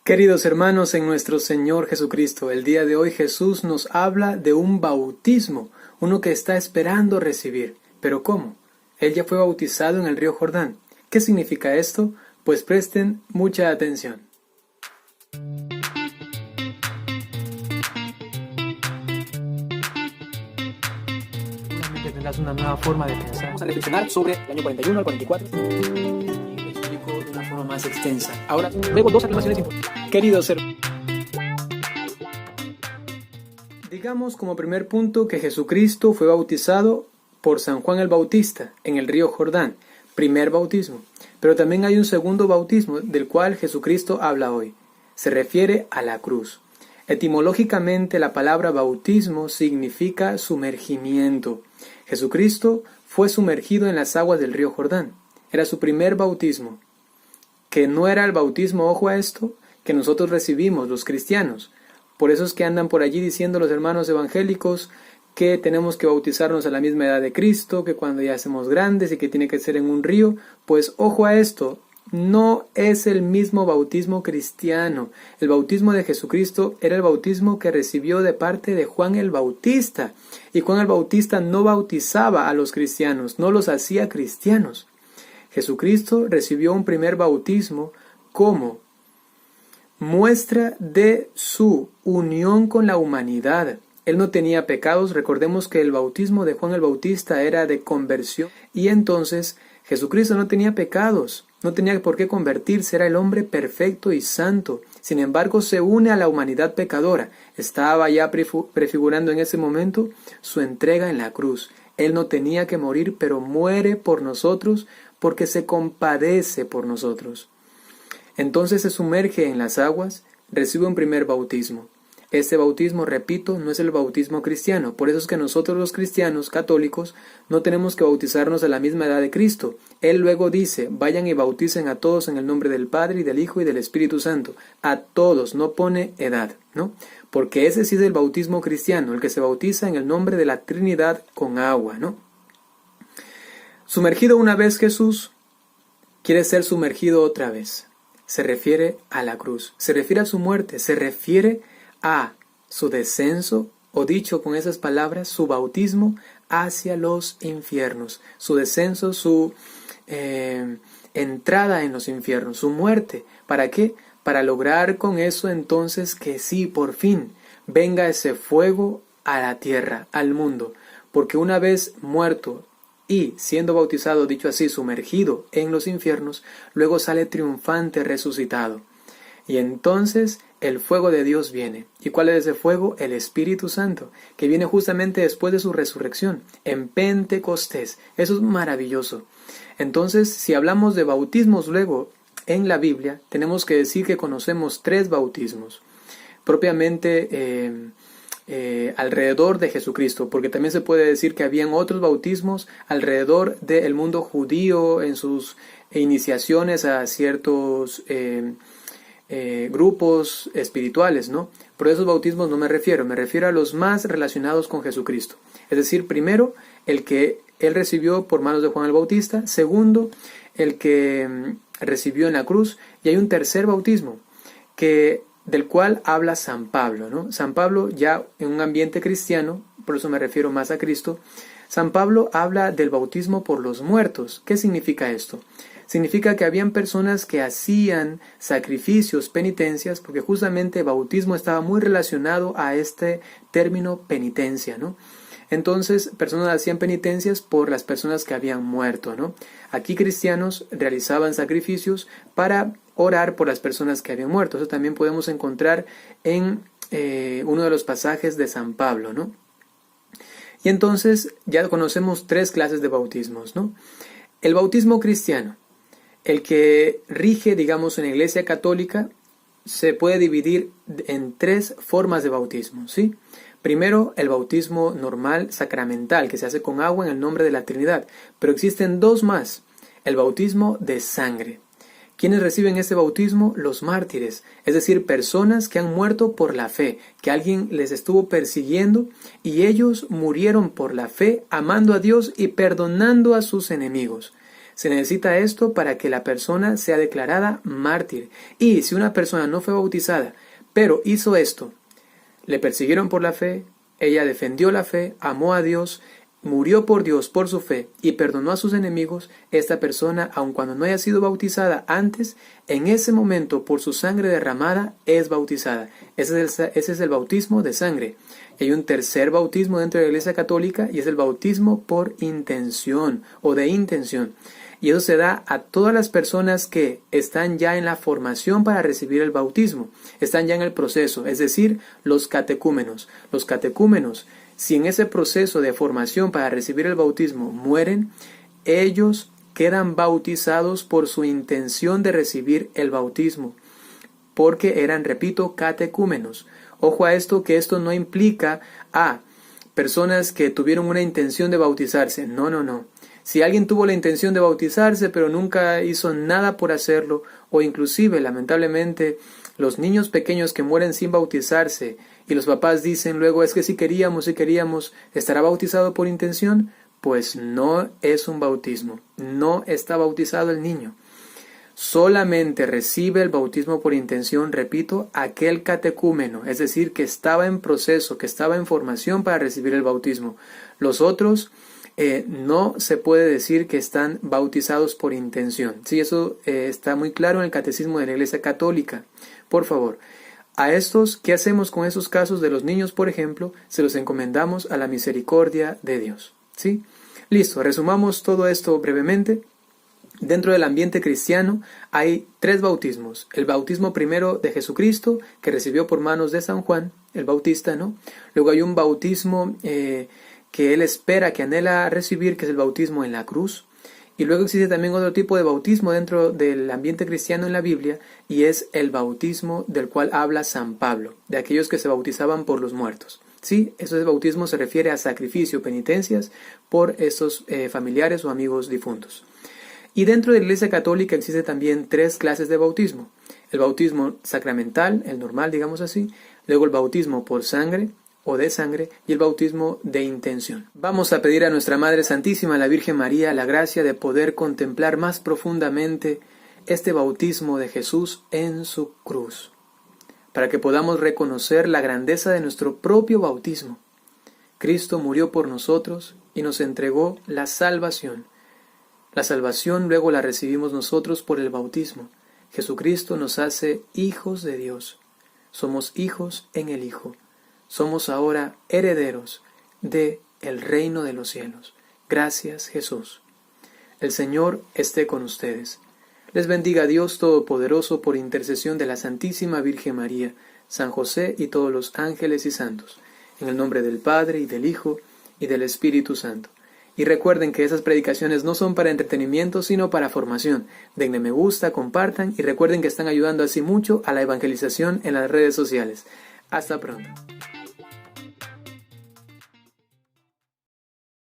Queridos hermanos en nuestro Señor Jesucristo, el día de hoy Jesús nos habla de un bautismo, uno que está esperando recibir. ¿Pero cómo? Él ya fue bautizado en el río Jordán. ¿Qué significa esto? Pues presten mucha atención. Seguramente tendrás una nueva forma de pensar. Vamos a reflexionar sobre el año 41 al 44 y lo explico de una forma más extensa. Ahora, luego dos afirmaciones importantes. Queridos hermanos, digamos como primer punto que Jesucristo fue bautizado por San Juan el Bautista en el río Jordán, primer bautismo. Pero también hay un segundo bautismo del cual Jesucristo habla hoy. Se refiere a la cruz. Etimológicamente la palabra bautismo significa sumergimiento. Jesucristo fue sumergido en las aguas del río Jordán. Era su primer bautismo, que no era el bautismo, ojo a esto, que nosotros recibimos los cristianos. Por eso es que andan por allí diciendo los hermanos evangélicos que tenemos que bautizarnos a la misma edad de Cristo, que cuando ya somos grandes y que tiene que ser en un río. Pues ojo a esto, no es el mismo bautismo cristiano. El bautismo de Jesucristo era el bautismo que recibió de parte de Juan el Bautista. Y Juan el Bautista no bautizaba a los cristianos, no los hacía cristianos. Jesucristo recibió un primer bautismo como muestra de su unión con la humanidad. Él no tenía pecados. Recordemos que el bautismo de Juan el Bautista era de conversión. Y entonces Jesucristo no tenía pecados. No tenía por qué convertirse. Era el hombre perfecto y santo. Sin embargo, se une a la humanidad pecadora. Estaba ya prefigurando en ese momento su entrega en la cruz. Él no tenía que morir, pero muere por nosotros porque se compadece por nosotros. Entonces se sumerge en las aguas, recibe un primer bautismo. Este bautismo, repito, no es el bautismo cristiano. Por eso es que nosotros los cristianos católicos no tenemos que bautizarnos a la misma edad de Cristo. Él luego dice, vayan y bauticen a todos en el nombre del Padre y del Hijo y del Espíritu Santo. A todos, no pone edad, ¿no? Porque ese sí es el bautismo cristiano, el que se bautiza en el nombre de la Trinidad con agua, ¿no? Sumergido una vez Jesús, quiere ser sumergido otra vez. Se refiere a la cruz, se refiere a su muerte, se refiere a su descenso, o dicho con esas palabras, su bautismo hacia los infiernos, su descenso, su entrada en los infiernos, su muerte. ¿Para qué? Para lograr con eso entonces que sí, por fin, venga ese fuego a la tierra, al mundo, porque una vez muerto y siendo bautizado, dicho así, sumergido en los infiernos, luego sale triunfante resucitado. Y entonces el fuego de Dios viene. ¿Y cuál es ese fuego? El Espíritu Santo, que viene justamente después de su resurrección, en Pentecostés. Eso es maravilloso. Entonces, si hablamos de bautismos luego en la Biblia, tenemos que decir que conocemos tres bautismos. Propiamente alrededor de Jesucristo, porque también se puede decir que habían otros bautismos alrededor del mundo judío en sus iniciaciones a ciertos grupos espirituales, ¿no? Pero a esos bautismos no me refiero a los más relacionados con Jesucristo. Es decir, primero, el que él recibió por manos de Juan el Bautista, segundo, el que recibió en la cruz, y hay un tercer bautismo del cual habla San Pablo, ¿no? San Pablo, ya en un ambiente cristiano, por eso me refiero más a Cristo, San Pablo habla del bautismo por los muertos. ¿Qué significa esto? Significa que habían personas que hacían sacrificios, penitencias, porque justamente el bautismo estaba muy relacionado a este término penitencia, ¿no? Entonces, personas hacían penitencias por las personas que habían muerto, ¿no? Aquí cristianos realizaban sacrificios para orar por las personas que habían muerto. Eso también podemos encontrar en uno de los pasajes de San Pablo, ¿no? Y entonces ya conocemos tres clases de bautismos, ¿no? El bautismo cristiano, el que rige, digamos, en la Iglesia Católica, se puede dividir en tres formas de bautismo, ¿sí? Primero, el bautismo normal, sacramental, que se hace con agua en el nombre de la Trinidad. Pero existen dos más. El bautismo de sangre. ¿Quiénes reciben este bautismo? Los mártires, es decir, personas que han muerto por la fe, que alguien les estuvo persiguiendo y ellos murieron por la fe, amando a Dios y perdonando a sus enemigos. Se necesita esto para que la persona sea declarada mártir. Y si una persona no fue bautizada, pero hizo esto, le persiguieron por la fe, ella defendió la fe, amó a Dios, murió por Dios por su fe y perdonó a sus enemigos, esta persona, aun cuando no haya sido bautizada antes, en ese momento por su sangre derramada es bautizada. Ese es el bautismo de sangre. Y hay un tercer bautismo dentro de la Iglesia Católica y es el bautismo por intención o de intención. Y eso se da a todas las personas que están ya en la formación para recibir el bautismo, están ya en el proceso, es decir, los catecúmenos. Los catecúmenos, si en ese proceso de formación para recibir el bautismo mueren, ellos quedan bautizados por su intención de recibir el bautismo, porque eran, repito, catecúmenos. Ojo a esto, que esto no implica a personas que tuvieron una intención de bautizarse. No. Si alguien tuvo la intención de bautizarse pero nunca hizo nada por hacerlo, o inclusive, lamentablemente, los niños pequeños que mueren sin bautizarse y los papás dicen luego es que si queríamos, ¿estará bautizado por intención? Pues no es un bautismo, no está bautizado el niño. Solamente recibe el bautismo por intención, repito, aquel catecúmeno, es decir, que estaba en proceso, que estaba en formación para recibir el bautismo. Los otros no se puede decir que están bautizados por intención. Sí, eso está muy claro en el Catecismo de la Iglesia Católica. Por favor, a estos, ¿qué hacemos con esos casos de los niños, por ejemplo? Se los encomendamos a la misericordia de Dios. ¿Sí? Listo, resumamos todo esto brevemente. Dentro del ambiente cristiano hay 3 bautismos. El bautismo primero de Jesucristo, que recibió por manos de San Juan, el Bautista, ¿no? Luego hay un bautismo que él espera, que anhela recibir, que es el bautismo en la cruz. Y luego existe también otro tipo de bautismo dentro del ambiente cristiano en la Biblia, y es el bautismo del cual habla San Pablo, de aquellos que se bautizaban por los muertos. Sí, ese bautismo se refiere a sacrificio, penitencias por estos familiares o amigos difuntos. Y dentro de la Iglesia Católica existe también 3 clases de bautismo. El bautismo sacramental, el normal, digamos así, luego el bautismo por sangre o de sangre y el bautismo de intención. Vamos a pedir a nuestra Madre Santísima, la Virgen María, la gracia de poder contemplar más profundamente este bautismo de Jesús en su cruz, para que podamos reconocer la grandeza de nuestro propio bautismo. Cristo murió por nosotros y nos entregó la salvación. La salvación luego la recibimos nosotros por el bautismo. Jesucristo nos hace hijos de Dios. Somos hijos en el Hijo. Somos ahora herederos de el reino de los cielos. Gracias, Jesús. El Señor esté con ustedes. Les bendiga Dios Todopoderoso por intercesión de la Santísima Virgen María, San José y todos los ángeles y santos. En el nombre del Padre, y del Hijo, y del Espíritu Santo. Y recuerden que esas predicaciones no son para entretenimiento, sino para formación. Denle me gusta, compartan y recuerden que están ayudando así mucho a la evangelización en las redes sociales. Hasta pronto.